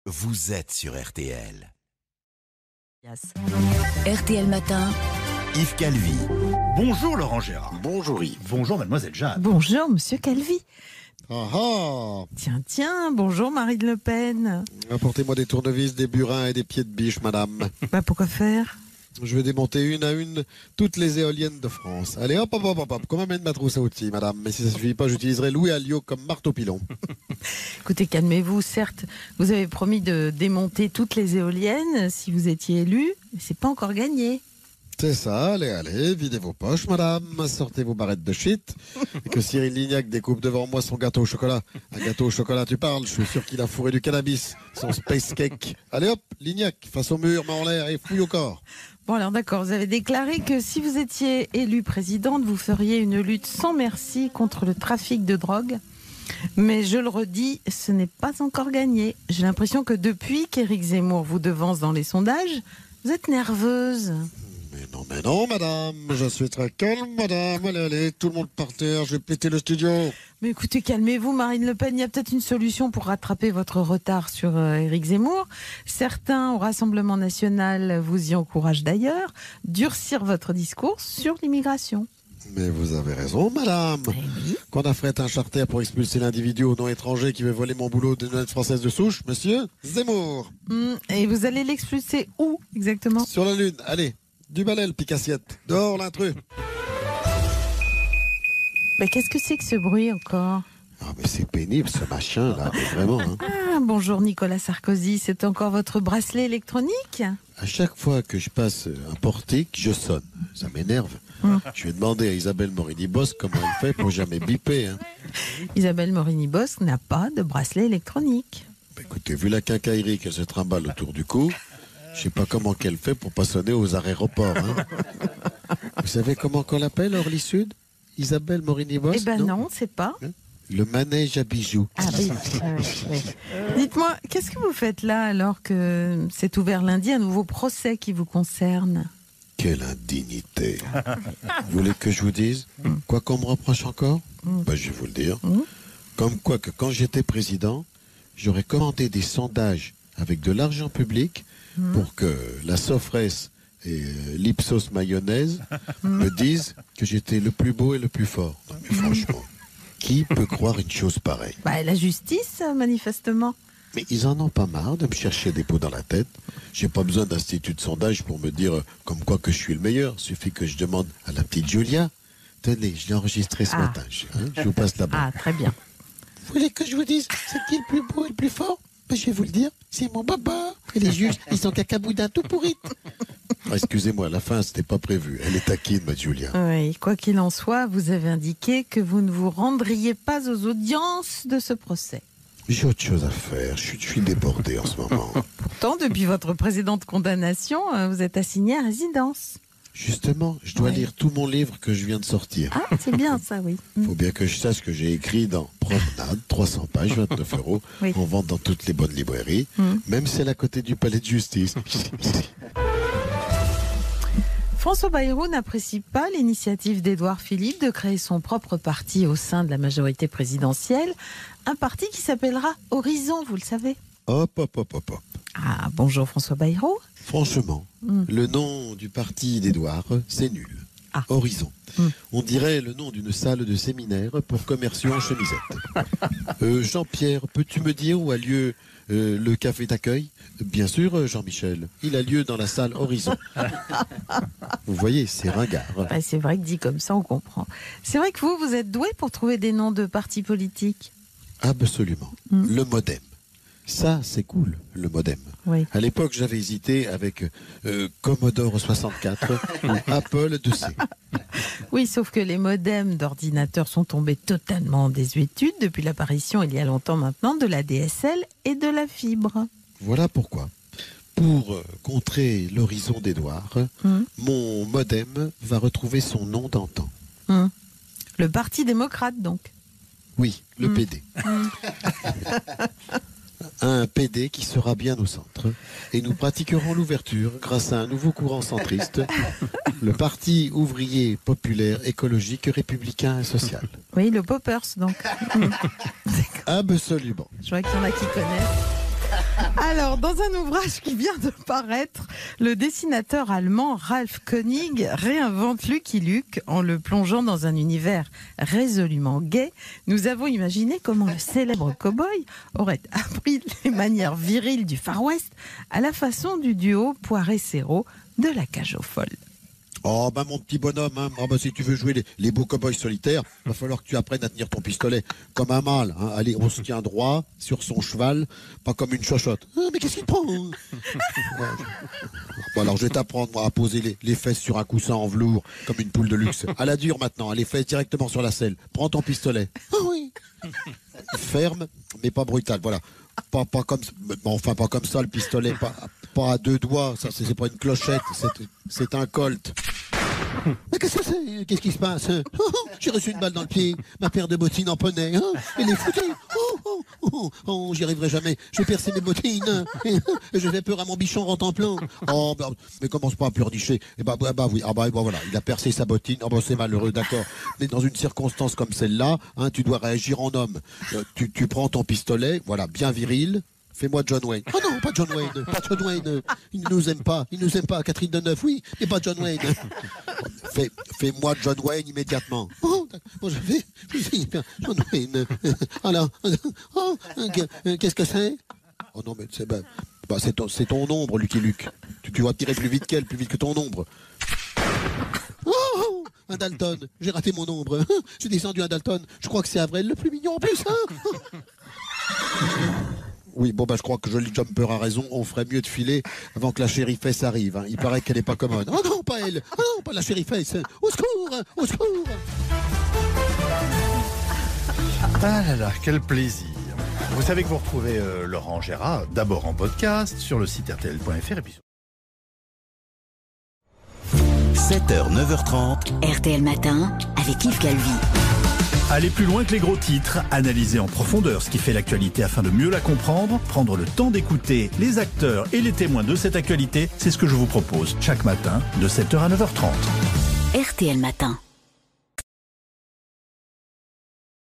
vous êtes sur RTL. RTL Matin. Yves Calvi. Bonjour Laurent Gérard. Bonjour Yves. Bonjour Mademoiselle Jeanne. Bonjour Monsieur Calvi. Ah ah. Tiens, bonjour Marine Le Pen. Apportez-moi des tournevis, des burins et des pieds de biche, madame. Pourquoi faire? Je vais démonter une à une toutes les éoliennes de France. Allez, hop. Comment mène ma trousse à outils, madame? Mais si ça ne suffit pas, j'utiliserai Louis Alliot comme marteau-pilon. Écoutez, calmez-vous. Certes, vous avez promis de démonter toutes les éoliennes si vous étiez élu, mais c'est pas encore gagné. C'est ça, allez, videz vos poches, madame. Sortez vos barrettes de shit. Et que Cyril Lignac découpe devant moi son gâteau au chocolat. Un gâteau au chocolat, tu parles? Je suis sûr qu'il a fourré du cannabis. Son space cake. Allez hop, Lignac, face au mur, main en l'air et fouille au corps. Bon alors d'accord, vous avez déclaré que si vous étiez élu présidente, vous feriez une lutte sans merci contre le trafic de drogue. Mais je le redis, ce n'est pas encore gagné. J'ai l'impression que depuis qu'Éric Zemmour vous devance dans les sondages, vous êtes nerveuse. Mais non, madame. Je suis très calme, madame. Allez, tout le monde par terre. Je vais péter le studio. Mais écoutez, calmez-vous, Marine Le Pen. Il y a peut-être une solution pour rattraper votre retard sur Éric Zemmour. Certains au Rassemblement national vous y encouragent d'ailleurs. Durcir votre discours sur l'immigration. Mais vous avez raison, madame. Oui. Qu'on affrète un charter pour expulser l'individu au nom étranger qui veut voler mon boulot d'une honnête française de souche, monsieur Zemmour. Et vous allez l'expulser où exactement? Sur la lune, allez. Du balai, le pique-assiette. Dehors, l'intrus. Mais qu'est-ce que c'est que ce bruit encore? Ah, mais c'est pénible, ce machin-là. Vraiment, hein. Ah, bonjour Nicolas Sarkozy. C'est encore votre bracelet électronique? À chaque fois que je passe un portique, je sonne. Ça m'énerve. Je vais demander à Isabelle Morini-Bosque comment elle fait pour jamais biper. Hein. Isabelle Morini-Bosque n'a pas de bracelet électronique. Bah, écoutez, vu la quincaillerie qu'elle se trimballe autour du cou, je sais pas comment qu'elle fait pour pas sonner aux aéroports. Hein. Vous savez comment qu'on l'appelle, Orly Sud? Isabelle Morini-Bosque? Eh ben non, c'est pas. Le manège à bijoux. Ah oui. Oui. Dites-moi, qu'est-ce que vous faites là alors que s'est ouvert lundi un nouveau procès qui vous concerne? Quelle indignité. Vous voulez que je vous dise quoi qu'on me reproche encore? Je vais vous le dire. Comme quoi que quand j'étais président, j'aurais commandé des sondages avec de l'argent public pour que la Sofresse et l'Ipsos mayonnaise me disent que j'étais le plus beau et le plus fort. Non, mais franchement, qui peut croire une chose pareille? La justice, manifestement. Mais ils en ont pas marre de me chercher des pots dans la tête. J'ai pas besoin d'institut de sondage pour me dire comme quoi que je suis le meilleur. Il suffit que je demande à la petite Julia. Tenez, je l'ai enregistré ce matin. Je vous passe là-bas. Ah, très bien. Vous voulez que je vous dise c'est qui le plus beau et le plus fort? Je vais vous le dire, c'est mon baba. Et les juges, ils sont cacaboudins tout pourris. Excusez-moi, à la fin, c'était pas prévu. Elle est taquine, ma Julia. Oui, quoi qu'il en soit, vous avez indiqué que vous ne vous rendriez pas aux audiences de ce procès. J'ai autre chose à faire. Je suis débordé en ce moment. Pourtant, depuis votre précédente condamnation, vous êtes assigné à résidence. Justement, je dois lire tout mon livre que je viens de sortir. Ah, c'est bien ça, oui. Faut bien que je sache ce que j'ai écrit dans Promenade, 300 pages, 29 €, Oui. en vente dans toutes les bonnes librairies, même celle à côté du palais de justice. François Bayrou n'apprécie pas l'initiative d'Édouard Philippe de créer son propre parti au sein de la majorité présidentielle, un parti qui s'appellera Horizon, vous le savez. Hop. Ah, bonjour François Bayrou. Franchement, le nom du parti d'Édouard, c'est nul. Ah. Horizon. On dirait le nom d'une salle de séminaire pour commerciaux en chemisette. Jean-Pierre, peux-tu me dire où a lieu le café d'accueil? Bien sûr, Jean-Michel. Il a lieu dans la salle Horizon. Vous voyez, c'est ringard. C'est vrai que dit comme ça, on comprend. C'est vrai que vous êtes doué pour trouver des noms de partis politiques. Absolument. Le modem. Ça, c'est cool, le modem. Oui. À l'époque, j'avais hésité avec Commodore 64 ou Apple IIc. Oui, sauf que les modems d'ordinateurs sont tombés totalement en désuétude depuis l'apparition, il y a longtemps maintenant, de la DSL et de la fibre. Voilà pourquoi. Pour contrer l'horizon d'Édouard, mon modem va retrouver son nom d'antan. Le Parti démocrate, donc. Oui, le PD. Un PD qui sera bien au centre. Et nous pratiquerons l'ouverture grâce à un nouveau courant centriste, le Parti ouvrier populaire écologique républicain et social. Oui, le Poppers, donc. Absolument. Je vois qu'il y en a qui connaissent. Alors, dans un ouvrage qui vient de paraître, le dessinateur allemand Ralph König réinvente Lucky Luke en le plongeant dans un univers résolument gay. Nous avons imaginé comment le célèbre cow-boy aurait appris les manières viriles du Far West à la façon du duo Poiré-Serrault de La Cage aux Folles. Oh, ben mon petit bonhomme, hein. Oh, ben, si tu veux jouer les beaux cow-boys solitaires, va falloir que tu apprennes à tenir ton pistolet comme un mâle. Hein. Allez, on se tient droit sur son cheval, pas comme une chochotte. Ah, mais qu'est-ce qu'il prend hein. Bon, alors je vais t'apprendre moi, à poser les fesses sur un coussin en velours, comme une poule de luxe. À la dure maintenant, les fesses directement sur la selle. Prends ton pistolet. Ah oui. Ferme, mais pas brutal, voilà. Pas comme, enfin pas comme ça le pistolet, pas à deux doigts, ça c'est pas une clochette, c'est un colt. Mais qu'est-ce que c'est? Qu'est-ce qui se passe? J'ai reçu une balle dans le pied, ma paire de bottines en poney, elle est foutue. J'y arriverai jamais, je vais percer mes bottines, je fais peur à mon bichon rentemplant. Oh, bah, mais commence pas à pleurnicher. Et bah oui, voilà, il a percé sa bottine, c'est malheureux, d'accord. Mais dans une circonstance comme celle-là, tu dois réagir en homme. Tu prends ton pistolet, voilà, bien viril. Fais-moi John Wayne. Oh non, pas John Wayne. Pas John Wayne. Il ne nous aime pas. Il ne nous aime pas. Catherine Deneuve, oui, mais pas John Wayne. Fais-moi John Wayne immédiatement. Oh, je fais John Wayne. Alors, qu'est-ce que c'est? Oh non, mais c'est ton ombre, Lucky Luke. Tu vas tirer plus vite qu'elle, plus vite que ton ombre. Oh, un Dalton. J'ai raté mon ombre. J'ai descendu un Dalton. Je crois que c'est Avril le plus mignon en plus. Oui, je crois que Jolly Jumper a raison. On ferait mieux de filer avant que la chérifesse arrive. Il paraît qu'elle est pas commode. Oh non, pas elle. Oh non, pas la chérifesse. Au secours, au secours. Ah là là, quel plaisir. Vous savez que vous retrouvez Laurent Gérard d'abord en podcast sur le site rtl.fr et puis 7h, 9h30. RTL Matin avec Yves Calvi. Aller plus loin que les gros titres, analyser en profondeur ce qui fait l'actualité afin de mieux la comprendre, prendre le temps d'écouter les acteurs et les témoins de cette actualité, c'est ce que je vous propose chaque matin de 7h à 9h30. RTL Matin.